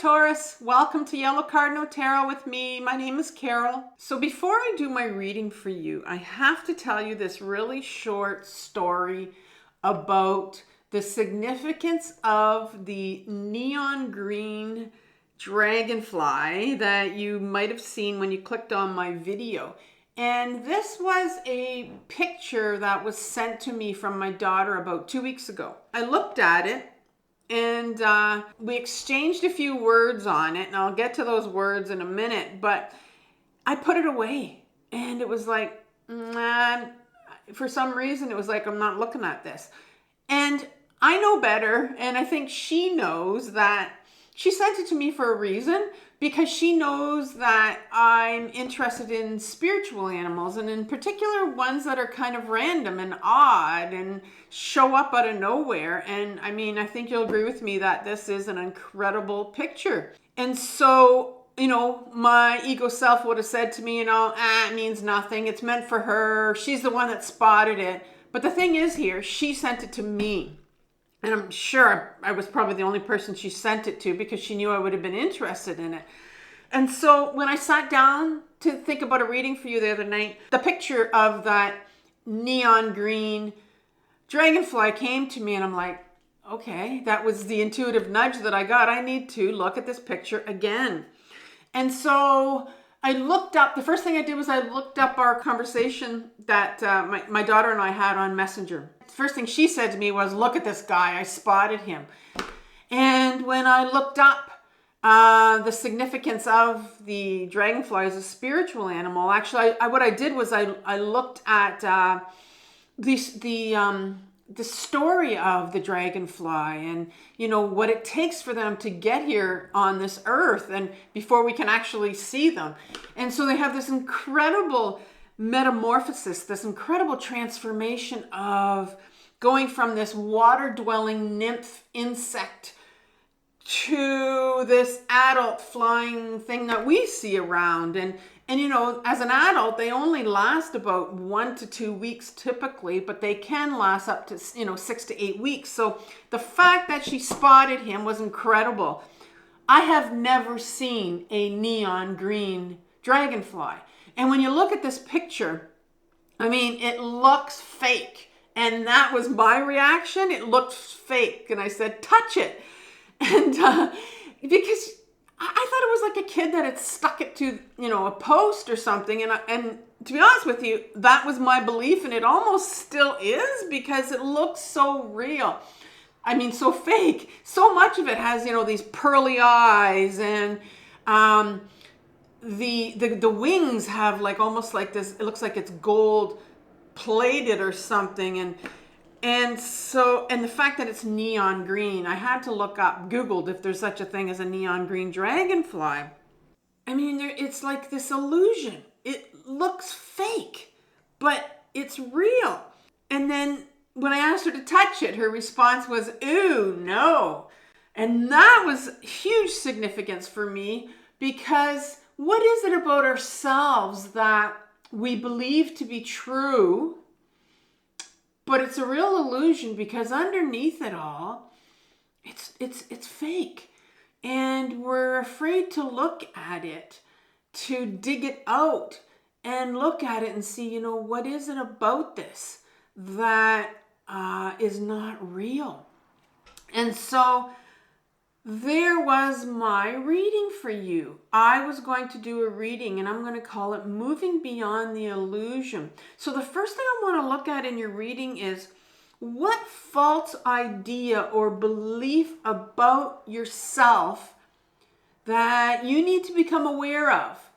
Taurus. Welcome to Yellow Cardinal Tarot with me. My name is Carol. So before I do my reading for you, I have to tell you this really short story about the significance of the neon green dragonfly that you might have seen when you clicked on my video. And this was a picture that was sent to me from my daughter about 2 weeks ago. I looked at it and we exchanged a few words on it, and I'll get to those words in a minute, but I put it away, and it was like, for some reason, it was like, I'm not looking at this. And I know better, and I think she knows that she sent it to me for a reason, because she knows that I'm interested in spiritual animals, and in particular ones that are kind of random and odd and show up out of nowhere. And I mean, I think you'll agree with me that this is an incredible picture. And so, my ego self would have said to me, it means nothing. It's meant for her. She's the one that spotted it. But the thing is here, she sent it to me. And I'm sure I was probably the only person she sent it to, because she knew I would have been interested in it. And so when I sat down to think about a reading for you the other night, the picture of that neon green dragonfly came to me, and I'm like, okay, that was the intuitive nudge that I got. I need to look at this picture again. And so I looked up, the first thing I did was I looked up our conversation that my daughter and I had on Messenger. The first thing she said to me was, look at this guy, I spotted him. And when I looked up the significance of the dragonfly as a spiritual animal, actually, what I did was I looked at the story of the dragonfly, and what it takes for them to get here on this earth, and before we can actually see them. And so they have this incredible metamorphosis, this incredible transformation of going from this water-dwelling nymph insect to this adult flying thing that we see around. And as an adult, they only last about 1 to 2 weeks typically, but they can last up to 6 to 8 weeks. So the fact that she spotted him was incredible. I have never seen a neon green dragonfly. And when you look at this picture, I mean, it looks fake. And that was my reaction. It looked fake. And I said, touch it. And because I thought it was like a kid that had stuck it to, a post or something. And to be honest with you, that was my belief. And it almost still is, because it looks so real. I mean, so fake. So much of it has, these pearly eyes, and the wings have like almost like this, it looks like it's gold plated or something. And the fact that it's neon green, I had to look up, Googled if there's such a thing as a neon green dragonfly. I mean, it's like this illusion. It looks fake, but it's real. And then when I asked her to touch it, her response was, ooh, no. And that was huge significance for me, because what is it about ourselves that we believe to be true, but it's a real illusion, because underneath it all, it's fake. And we're afraid to look at it, to dig it out and look at it and see, what is it about this that is not real? And so there was my reading for you. I was going to do a reading, and I'm going to call it Moving Beyond the Illusion. So the first thing I want to look at in your reading is, what false idea or belief about yourself that you need to become aware of.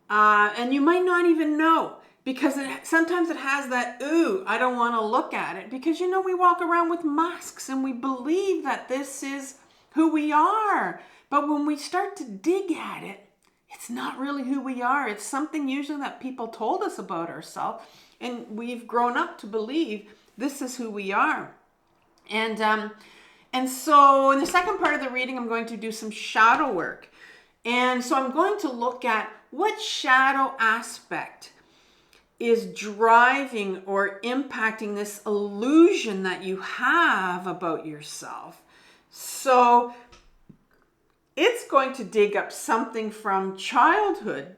And you might not even know, because sometimes it has that, ooh, I don't want to look at it. Because, we walk around with masks and we believe that this is who we are. But when we start to dig at it, it's not really who we are. It's something usually that people told us about ourselves, and we've grown up to believe this is who we are. And so in the second part of the reading, I'm going to do some shadow work. And so I'm going to look at what shadow aspect is driving or impacting this illusion that you have about yourself. So it's going to dig up something from childhood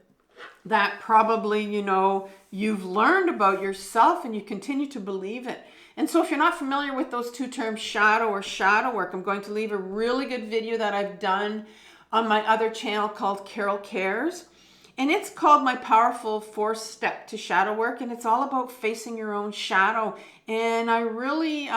that probably, you know, you've learned about yourself and you continue to believe it. And so if you're not familiar with those two terms, shadow or shadow work, I'm going to leave a really good video that I've done on my other channel called Carol Cares. And it's called My Powerful 4-Step to Shadow Work. And it's all about facing your own shadow. And I really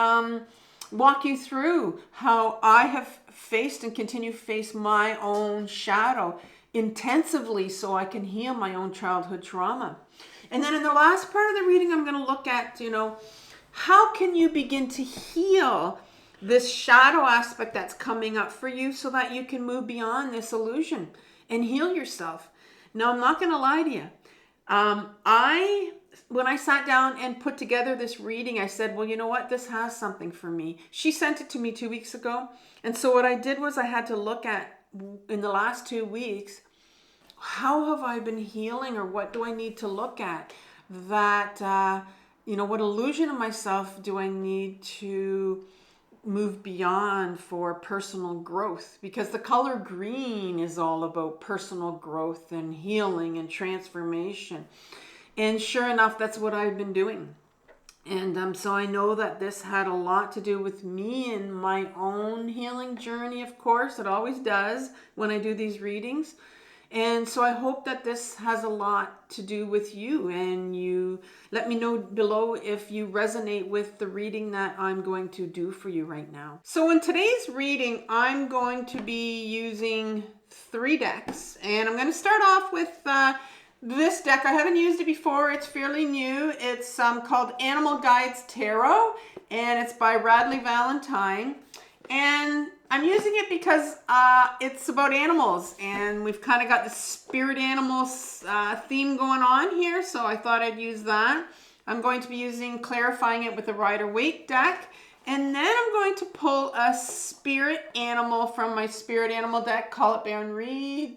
walk you through how I have faced and continue to face my own shadow intensively so I can heal my own childhood trauma. And then in the last part of the reading, I'm going to look at, you know, how can you begin to heal this shadow aspect that's coming up for you so that you can move beyond this illusion and heal yourself. Now, I'm not going to lie to you. When I sat down and put together this reading, I said, well, you know what? This has something for me. She sent it to me 2 weeks ago. And so what I did was I had to look at, in the last 2 weeks, how have I been healing, or what do I need to look at that, you know, what illusion of myself do I need to move beyond for personal growth? Because the color green is all about personal growth and healing and transformation. And sure enough, that's what I've been doing. And so I know that this had a lot to do with me and my own healing journey, of course. It always does when I do these readings. And so I hope that this has a lot to do with you, and you let me know below if you resonate with the reading that I'm going to do for you right now. So in today's reading, I'm going to be using 3 decks, and I'm going to start off with this deck. I haven't used it before. It's fairly new. It's called Animal Guides Tarot, and it's by Radleigh Valentine. And I'm using it because it's about animals, and we've kind of got the spirit animals theme going on here, so I thought I'd use that. I'm going to be clarifying it with a Rider-Waite deck, and then I'm going to pull a spirit animal from my spirit animal deck, Call It Baron Reed.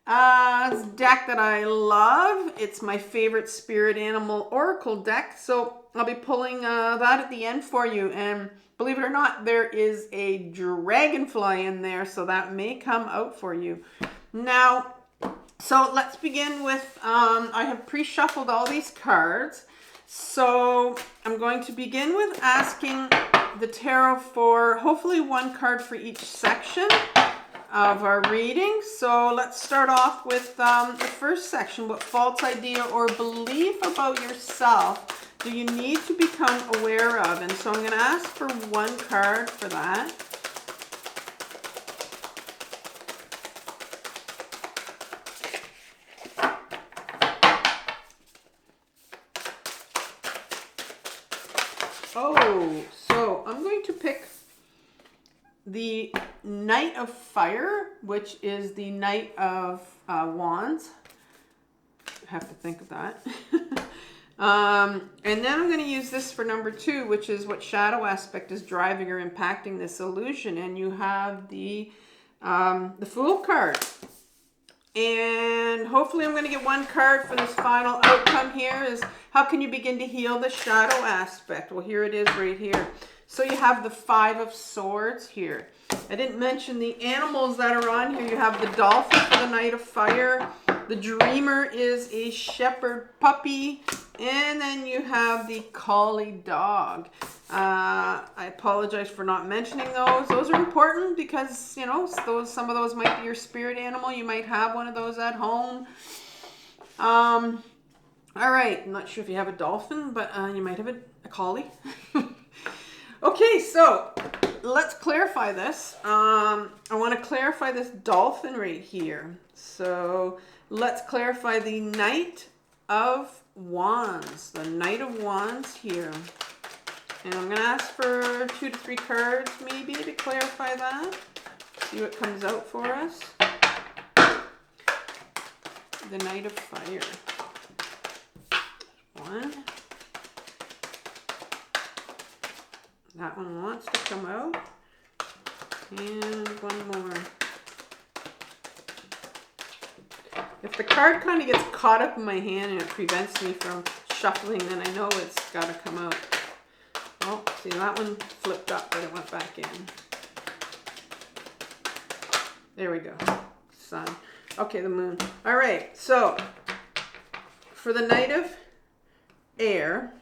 It's a deck that I love. It's my favorite spirit animal oracle deck, so I'll be pulling that at the end for you. And believe it or not, there is a dragonfly in there, so that may come out for you. Now, so let's begin with, I have pre-shuffled all these cards. So I'm going to begin with asking the tarot for hopefully 1 card for each section of our reading. So let's start off with the first section. What false idea or belief about yourself do you need to become aware of? And so I'm going to ask for 1 card for that. Oh, so I'm going to pick the Knight of Fire, which is the Knight of Wands. I have to think of that. And then I'm going to use this for number 2, which is what shadow aspect is driving or impacting this illusion. And you have the Fool card. And hopefully I'm going to get 1 card for this final outcome here, is how can you begin to heal the shadow aspect? Well, here it is right here. So you have the 5 of Swords here. I didn't mention the animals that are on here. You have the dolphin for the Knight of Fire. The Dreamer is a shepherd puppy. And then you have the collie dog. I apologize for not mentioning those. Those are important because, you know, some of those might be your spirit animal. You might have one of those at home. All right. I'm not sure if you have a dolphin, but you might have a collie. Okay, so let's clarify this. I want to clarify this dolphin right here. So let's clarify the Knight of Wands. The Knight of Wands here. And I'm going to ask for 2 to 3 cards maybe to clarify that. See what comes out for us. The Knight of Fire. 1. That one wants to come out. And 1 more. If the card kind of gets caught up in my hand and it prevents me from shuffling, then I know it's got to come out. Oh, see, that one flipped up, but it went back in. There we go. Sun. Okay, the moon. All right, so for the Knight of Air,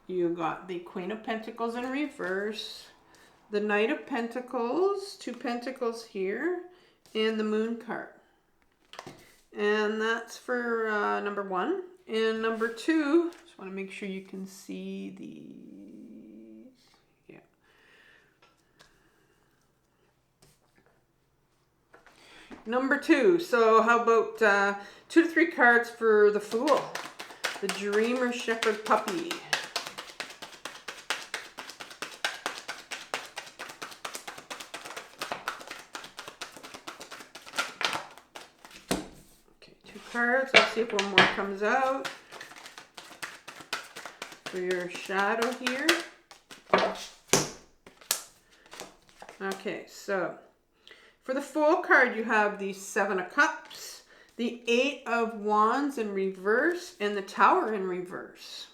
you got the Queen of Pentacles in reverse, the Knight of Pentacles, 2 Pentacles here, and the Moon card. And that's for number 1. And number 2, just want to make sure you can see these. Yeah. Number 2. So how about 2 to 3 cards for the Fool, the Dreamer Shepherd Puppy. Cards. Let's see if one more comes out for your shadow here. Okay, so for the Fool card, you have the 7 of Cups, the 8 of Wands in reverse, and the Tower in reverse.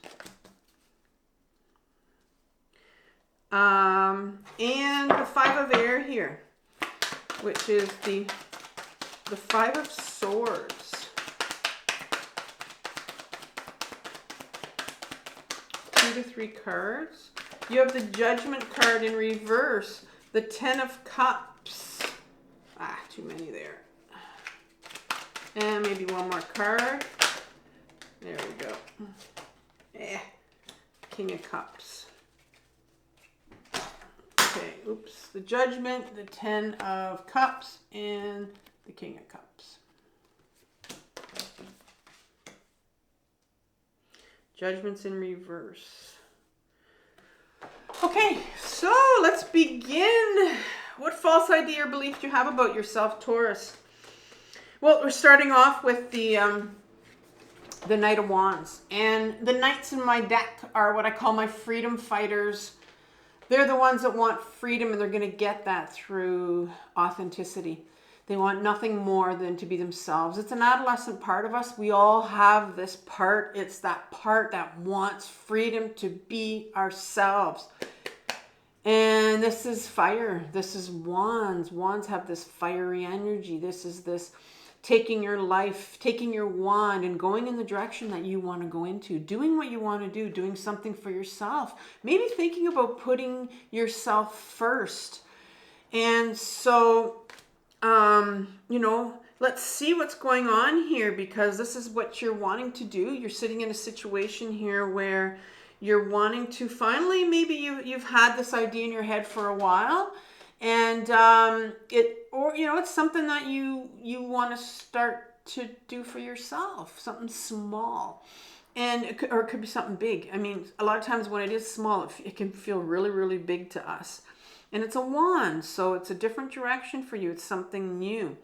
And the 5 of Air here, which is the 5 of Swords. 2 to 3 cards. You have the Judgment card in reverse, the 10 of Cups. Too many there. And maybe one more card. There we go. King of Cups. Okay, oops. The Judgment, the 10 of Cups, and the King of Cups. Judgment's in reverse. Okay, so let's begin. What false idea or belief do you have about yourself, Taurus? Well, we're starting off with the Knight of Wands. And the Knights in my deck are what I call my freedom fighters. They're the ones that want freedom, and they're going to get that through authenticity. They want nothing more than to be themselves. It's an adolescent part of us. We all have this part. It's that part that wants freedom to be ourselves. And this is fire. This is wands. Wands have this fiery energy. This is this taking your life, taking your wand and going in the direction that you want to go into, doing what you want to do, doing something for yourself, maybe thinking about putting yourself first. And so let's see what's going on here, because this is what you're wanting to do. You're sitting in a situation here where you're wanting to finally, maybe you've had this idea in your head for a while, and it's something that you want to start to do for yourself, something small. And it could be something big. I mean, a lot of times when it is small, it can feel really, really big to us. And it's a wand, so it's a different direction for you. It's something new.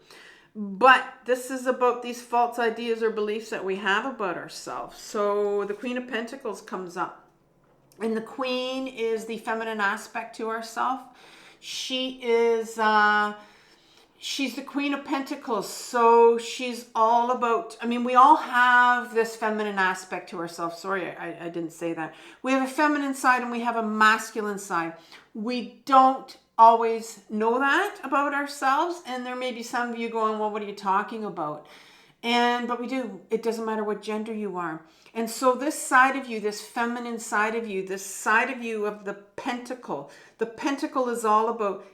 But this is about these false ideas or beliefs that we have about ourselves. So the Queen of Pentacles comes up. And the Queen is the feminine aspect to ourselves. She is... she's the Queen of Pentacles, so she's all about, we all have this feminine aspect to ourselves. Sorry, I didn't say that. We have a feminine side and we have a masculine side. We don't always know that about ourselves, and there may be some of you going, well, what are you talking about? But we do. It doesn't matter what gender you are. And so this side of you, this feminine side of you, this side of you of the pentacle is all about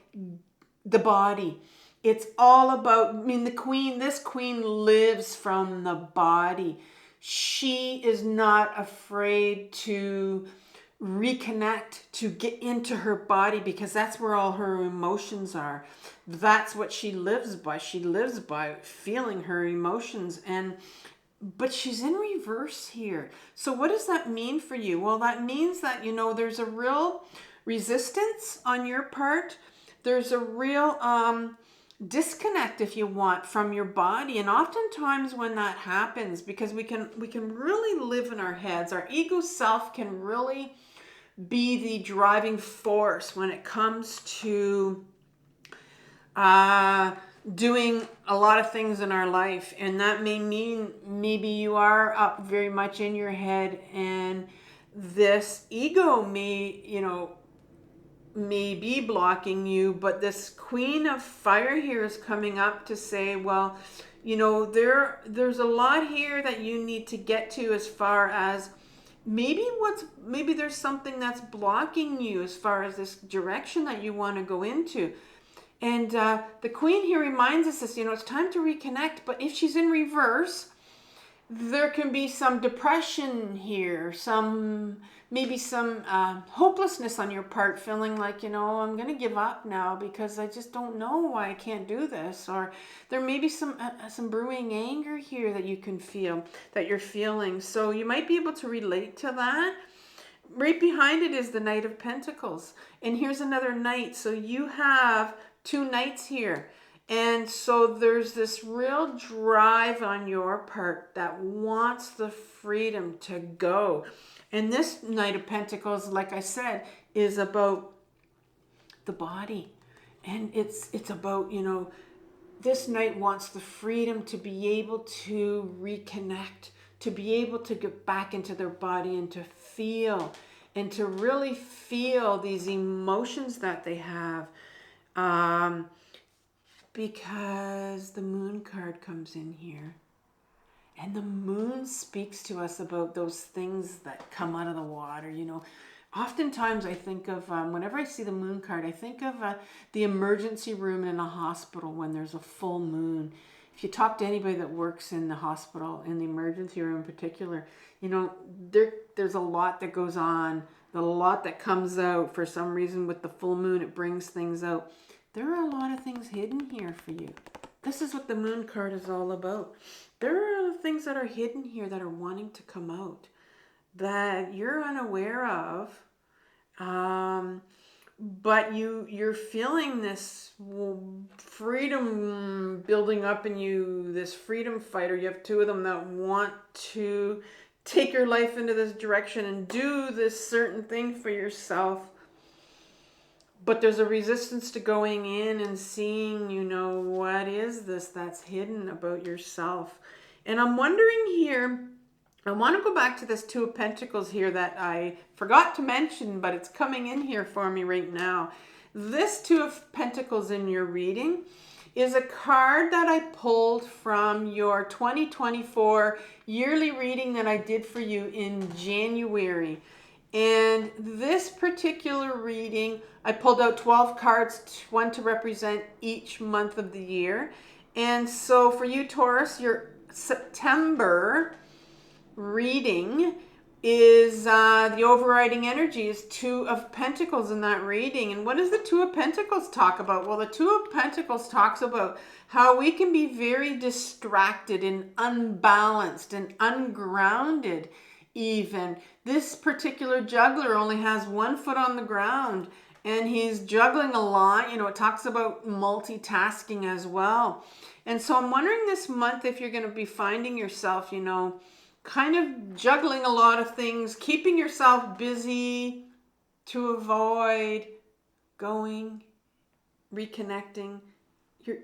the body. It's all about, this queen lives from the body. She is not afraid to reconnect, to get into her body, because that's where all her emotions are. That's what she lives by. She lives by feeling her emotions. But she's in reverse here. So what does that mean for you? Well, that means that, there's a real resistance on your part. There's a real disconnect, if you want, from your body. And oftentimes when that happens, because we can really live in our heads, our ego self can really be the driving force when it comes to doing a lot of things in our life. And that may mean maybe you are up very much in your head, and this ego may, may be blocking you, but this Queen of Fire here is coming up to say, well, you know, there's a lot here that you need to get to, as far as maybe there's something that's blocking you as far as this direction that you want to go into. And the Queen here reminds us this, you know, it's time to reconnect. But if she's in reverse, there can be some depression here, maybe some hopelessness on your part, feeling like, you know, I'm going to give up now because I just don't know why I can't do this. Or there may be some brewing anger here that you can feel, that you're feeling. So you might be able to relate to that. Right behind it is the Knight of Pentacles. And here's another Knight. So you have two Knights here. And so there's this real drive on your part that wants the freedom to go. And this Knight of Pentacles, like I said, is about the body. And it's about, you know, this Knight wants the freedom to be able to reconnect, to be able to get back into their body and to feel, and to really feel these emotions that they have. Because the Moon card comes in here. And the Moon speaks to us about those things that come out of the water. You know, oftentimes I think of, whenever I see the Moon card, I think of the emergency room in a hospital when there's a full moon. If you talk to anybody that works in the hospital, in the emergency room in particular, you know, there's a lot that goes on, a lot that comes out. For some reason with the full moon, it brings things out. There are a lot of things hidden here for you. This is what the Moon card is all about. There are things that are hidden here that are wanting to come out, that you're unaware of. But you're feeling this freedom building up in you, this freedom fighter. You have two of them that want to take your life into this direction and do this certain thing for yourself. But there's a resistance to going in and seeing, you know, what is this that's hidden about yourself. And I'm wondering here, I want to go back to this Two of Pentacles here that I forgot to mention, but it's coming in here for me right now. This Two of Pentacles in your reading is a card that I pulled from your 2024 yearly reading that I did for you in January. And this particular reading, I pulled out 12 cards, one to represent each month of the year. And so for you, Taurus, your September reading is the overriding energy is Two of Pentacles in that reading. And what does the Two of Pentacles talk about? Well, the Two of Pentacles talks about how we can be very distracted and unbalanced and ungrounded even. This particular juggler only has one foot on the ground and he's juggling a lot. You know, it talks about multitasking as well. And so I'm wondering this month if you're going to be finding yourself, you know, kind of juggling a lot of things, keeping yourself busy to avoid going, reconnecting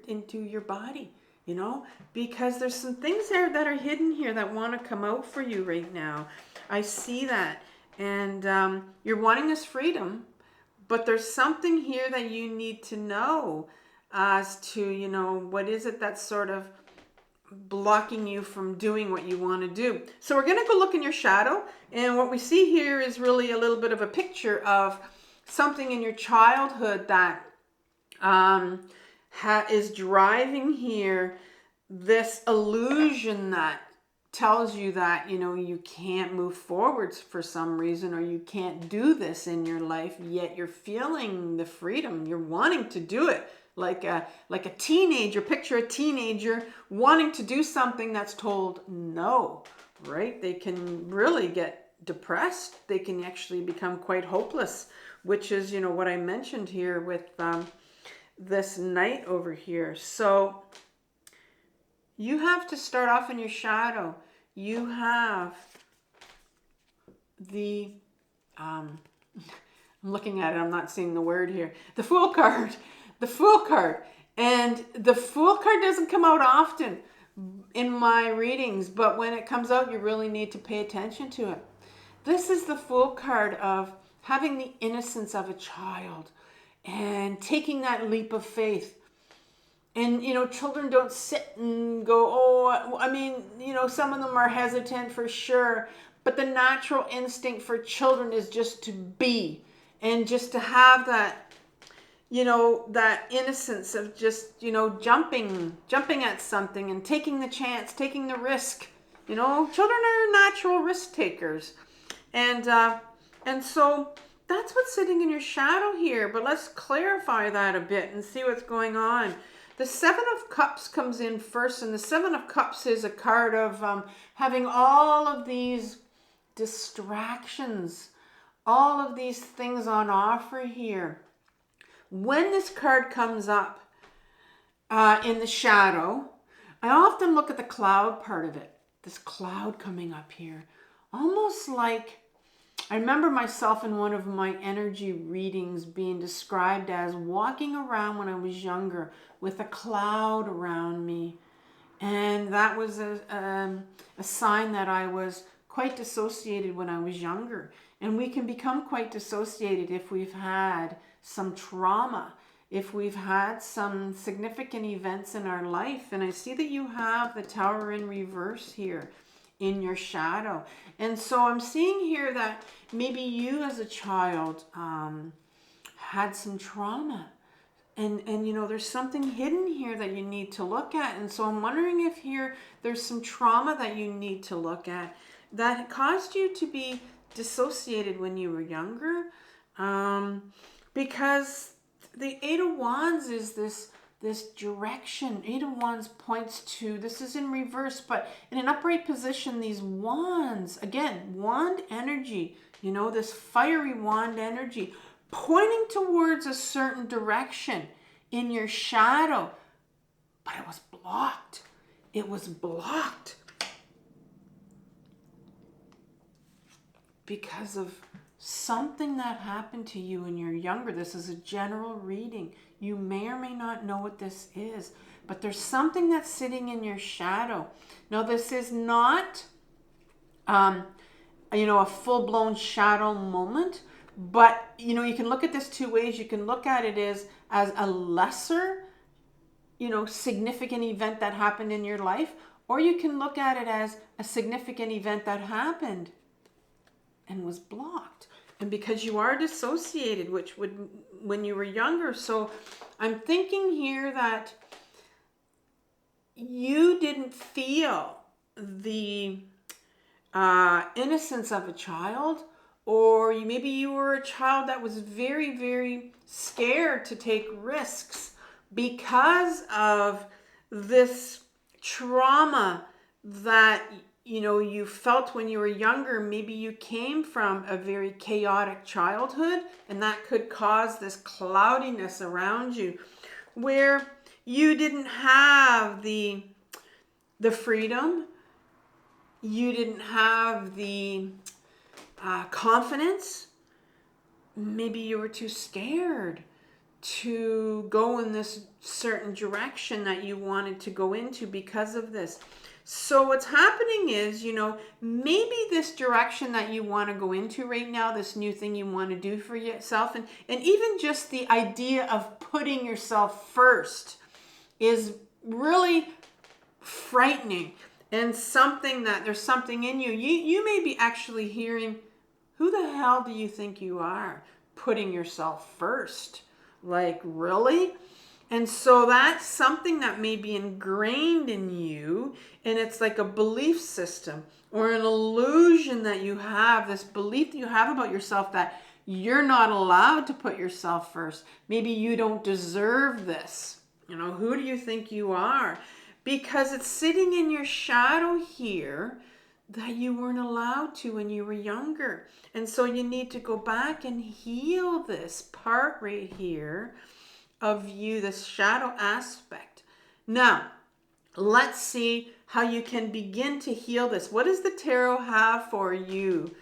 into your body, you know, because there's some things there that are hidden here that want to come out for you right now. I see that. And you're wanting this freedom, but there's something here that you need to know as to, you know, what is it that's sort of blocking you from doing what you want to do. So we're going to go look in your shadow, and what we see here is really a little bit of a picture of something in your childhood that is driving here this illusion that tells you that, you know, you can't move forwards for some reason, or you can't do this in your life, yet you're feeling the freedom. You're wanting to do it. Like a teenager, picture a teenager wanting to do something that's told no, right? They can really get depressed. They can actually become quite hopeless, which is, you know, what I mentioned here with this Knight over here. So you have to start off in your shadow. You have the, I'm looking at it, I'm not seeing the word here, the Fool card. The Fool card. And the Fool card doesn't come out often in my readings, but when it comes out, you really need to pay attention to it. This is the Fool card of having the innocence of a child, and taking that leap of faith. And, children don't sit and go, oh, I mean, some of them are hesitant for sure. But the natural instinct for children is just to be and just to have that, that innocence of just, jumping at something and taking the chance, taking the risk. Children are natural risk takers. And so that's what's sitting in your shadow here. But let's clarify that a bit and see what's going on. The Seven of Cups comes in first, and the Seven of Cups is a card of having all of these distractions, all of these things on offer here. When this card comes up in the shadow, I often look at the cloud part of it, this cloud coming up here, almost like, I remember myself in one of my energy readings being described as walking around when I was younger with a cloud around me. And that was a sign that I was quite dissociated when I was younger. And we can become quite dissociated if we've had some trauma, if we've had some significant events in our life. And I see that you have the Tower in reverse here in your shadow. And so I'm seeing here that maybe you as a child had some trauma. And there's something hidden here that you need to look at. And so I'm wondering if here there's some trauma that you need to look at that caused you to be dissociated when you were younger. Because the Eight of Wands is this direction. Eight of Wands points to, this is in reverse, but in an upright position, these wands, again, wand energy, this fiery wand energy, pointing towards a certain direction in your shadow. But it was blocked. It was blocked because of something that happened to you when you're younger. This is a general reading. You may or may not know what this is, but there's something that's sitting in your shadow. Now, this is not, a full-blown shadow moment, but, you can look at this two ways. You can look at it as a lesser, significant event that happened in your life, or you can look at it as a significant event that happened and was blocked. And because you are dissociated, which would when you were younger. So I'm thinking here that you didn't feel the innocence of a child, or maybe you were a child that was very, very scared to take risks because of this trauma that you felt when you were younger. Maybe you came from a very chaotic childhood, and that could cause this cloudiness around you where you didn't have the freedom, you didn't have the confidence. Maybe you were too scared to go in this certain direction that you wanted to go into because of this. So what's happening is, maybe this direction that you want to go into right now, this new thing you want to do for yourself, and even just the idea of putting yourself first is really frightening, and something that there's something in you. You may be actually hearing, who the hell do you think you are, putting yourself first? Like, really? And so that's something that may be ingrained in you, and it's like a belief system or an illusion that you have, this belief that you have about yourself that you're not allowed to put yourself first. Maybe you don't deserve this. Who do you think you are? Because it's sitting in your shadow here that you weren't allowed to when you were younger. And so you need to go back and heal this part right here of you, this shadow aspect. Now, let's see how you can begin to heal this. What does the tarot have for you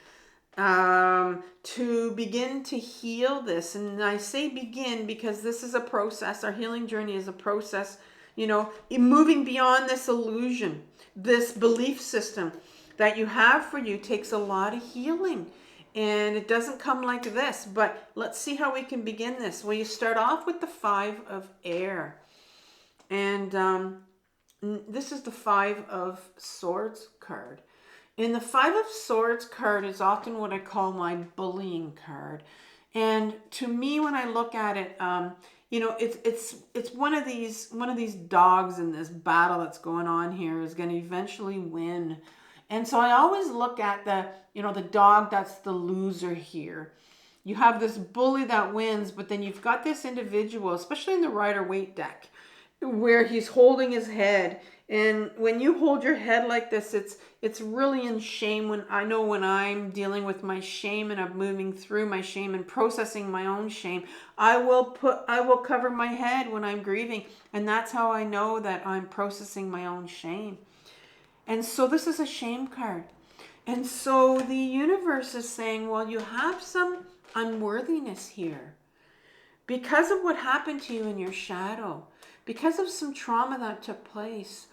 to begin to heal this? And I say begin because this is a process. Our healing journey is a process, moving beyond this illusion, this belief system that you have for you takes a lot of healing. And it doesn't come like this, but let's see how we can begin this. Well, you start off with the 5 of air. And this is the 5 of Swords card. And the 5 of Swords card is often what I call my bullying card. And to me, when I look at it, you know, it's one of these dogs in this battle that's going on here is going to eventually win. And so I always look at the dog that's the loser here. You have this bully that wins, but then you've got this individual, especially in the Rider-Waite deck, where he's holding his head. And when you hold your head like this, it's really in shame. When I'm dealing with my shame and I'm moving through my shame and processing my own shame, I will cover my head when I'm grieving. And that's how I know that I'm processing my own shame. And so this is a shame card. And so the universe is saying, well, you have some unworthiness here because of what happened to you in your shadow, because of some trauma that took place,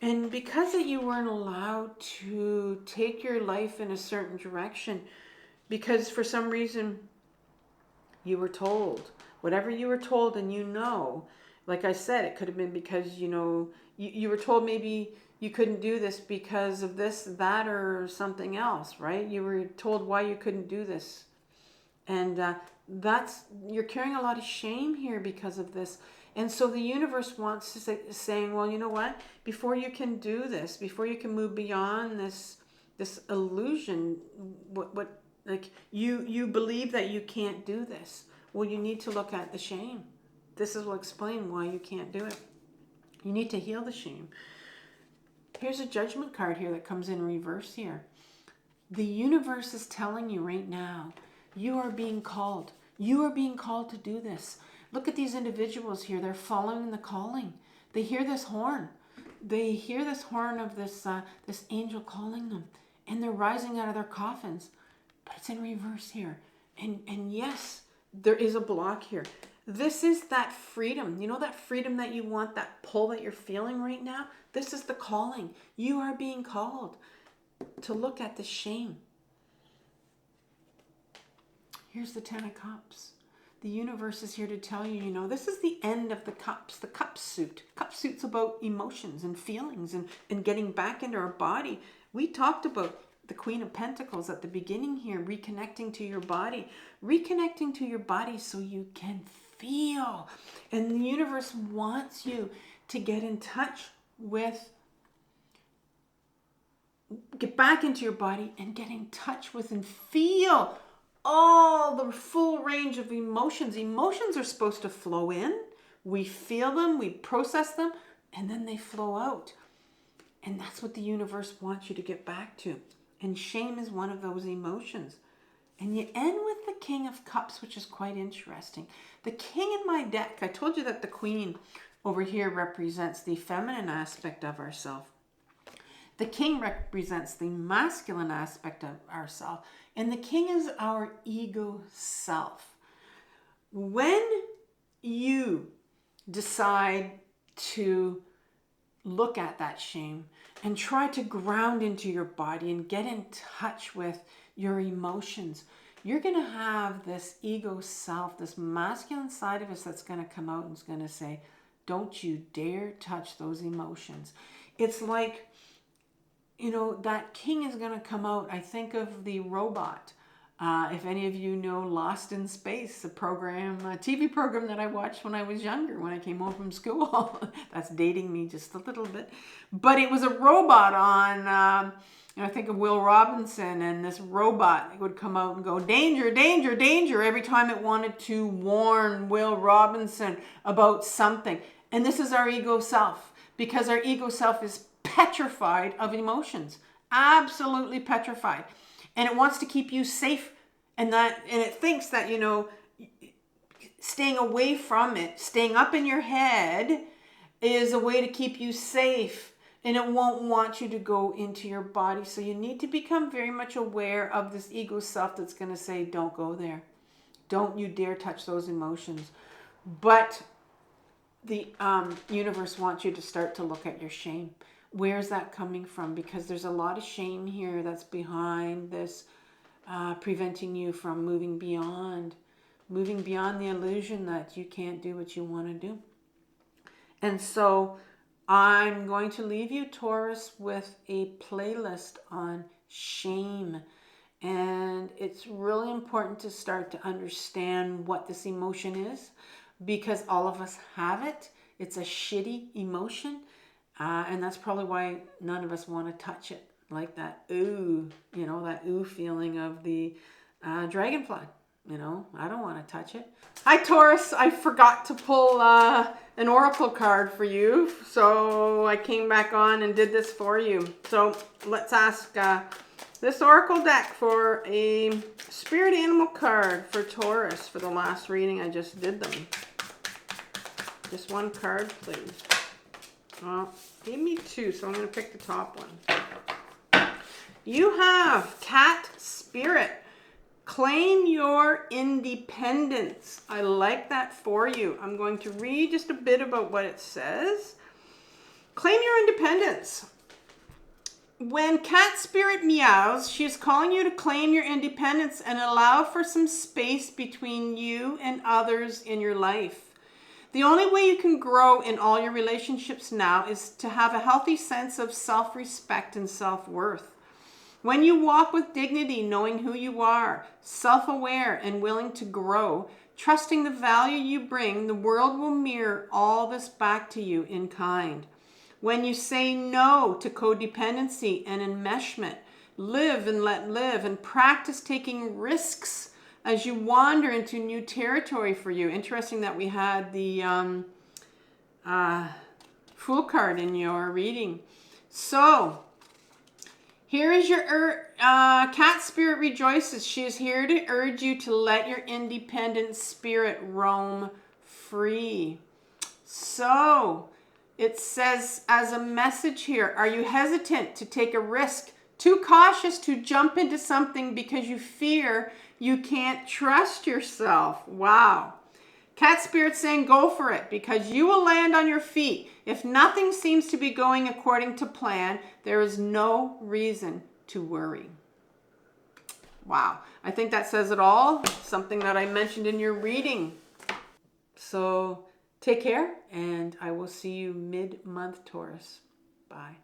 and because that you weren't allowed to take your life in a certain direction, because for some reason you were told, whatever you were told, and like I said, it could have been because, you were told maybe you couldn't do this because of this, that, or something else, right? You were told why you couldn't do this. And you're carrying a lot of shame here because of this. And so the universe wants to saying, well, you know what? Before you can do this, before you can move beyond this illusion, you believe that you can't do this. Well, you need to look at the shame. This will explain why you can't do it. You need to heal the shame. Here's a judgment card here that comes in reverse here. The universe is telling you right now, you are being called. You are being called to do this. Look at these individuals here. They're following the calling. They hear this horn. They hear this horn of this angel calling them. And they're rising out of their coffins. But it's in reverse here. And yes, there is a block here. This is that freedom. You know that freedom that you want, that pull that you're feeling right now? This is the calling. You are being called to look at the shame. Here's the 10 of Cups. The universe is here to tell you, this is the end of the cups, the cup suit. Cup suit's about emotions and feelings and getting back into our body. We talked about the Queen of Pentacles at the beginning here, reconnecting to your body. Reconnecting to your body so you can feel. And the universe wants you to get in touch get back into your body and get in touch with and feel all the full range of emotions. Emotions are supposed to flow in. We feel them, we process them, and then they flow out. And that's what the universe wants you to get back to. And shame is one of those emotions. And you end with the King of Cups, which is quite interesting. The King in my deck, I told you that the Queen over here represents the feminine aspect of ourselves. The King represents the masculine aspect of ourselves. And the King is our ego self. When you decide to look at that shame and try to ground into your body and get in touch with your emotions, you're going to have this ego self, this masculine side of us that's going to come out and is going to say, don't you dare touch those emotions. It's like, that King is going to come out. I think of the robot. If any of you know Lost in Space, a TV program that I watched when I was younger, when I came home from school. That's dating me just a little bit. But it was a robot on, I think of Will Robinson, and this robot would come out and go, danger, danger, danger, every time it wanted to warn Will Robinson about something. And this is our ego self, because our ego self is petrified of emotions, absolutely petrified. And it wants to keep you safe, and it thinks that, staying away from it, staying up in your head is a way to keep you safe, and it won't want you to go into your body. So you need to become very much aware of this ego self that's going to say, don't go there. Don't you dare touch those emotions. But the universe wants you to start to look at your shame. Where's that coming from? Because there's a lot of shame here that's behind this preventing you from moving beyond the illusion that you can't do what you want to do. And so I'm going to leave you, Taurus, with a playlist on shame. And it's really important to start to understand what this emotion is, because all of us have it. It's a shitty emotion. And that's probably why none of us want to touch it. Like that ooh, that ooh feeling of the dragonfly. I don't want to touch it. Hi, Taurus. I forgot to pull an oracle card for you. So I came back on and did this for you. So let's ask this oracle deck for a spirit animal card for Taurus for the last reading. I just did them. Just one card, please. Well, give me two, so I'm going to pick the top one. You have Cat Spirit. Claim your independence. I like that for you. I'm going to read just a bit about what it says. Claim your independence. When Cat Spirit meows, she is calling you to claim your independence and allow for some space between you and others in your life. The only way you can grow in all your relationships now is to have a healthy sense of self-respect and self-worth. When you walk with dignity, knowing who you are, self-aware and willing to grow, trusting the value you bring, the world will mirror all this back to you in kind. When you say no to codependency and enmeshment, live and let live, and practice taking risks as you wander into new territory for you. Interesting that we had the Fool card in your reading. So, here is your Cat Spirit rejoices. She is here to urge you to let your independent spirit roam free. So, it says as a message here, are you hesitant to take a risk? Too cautious to jump into something because you fear you can't trust yourself? Wow. Cat Spirit saying go for it, because you will land on your feet. If nothing seems to be going according to plan, there is no reason to worry. Wow. I think that says it all. Something that I mentioned in your reading. So take care, and I will see you mid-month, Taurus. Bye.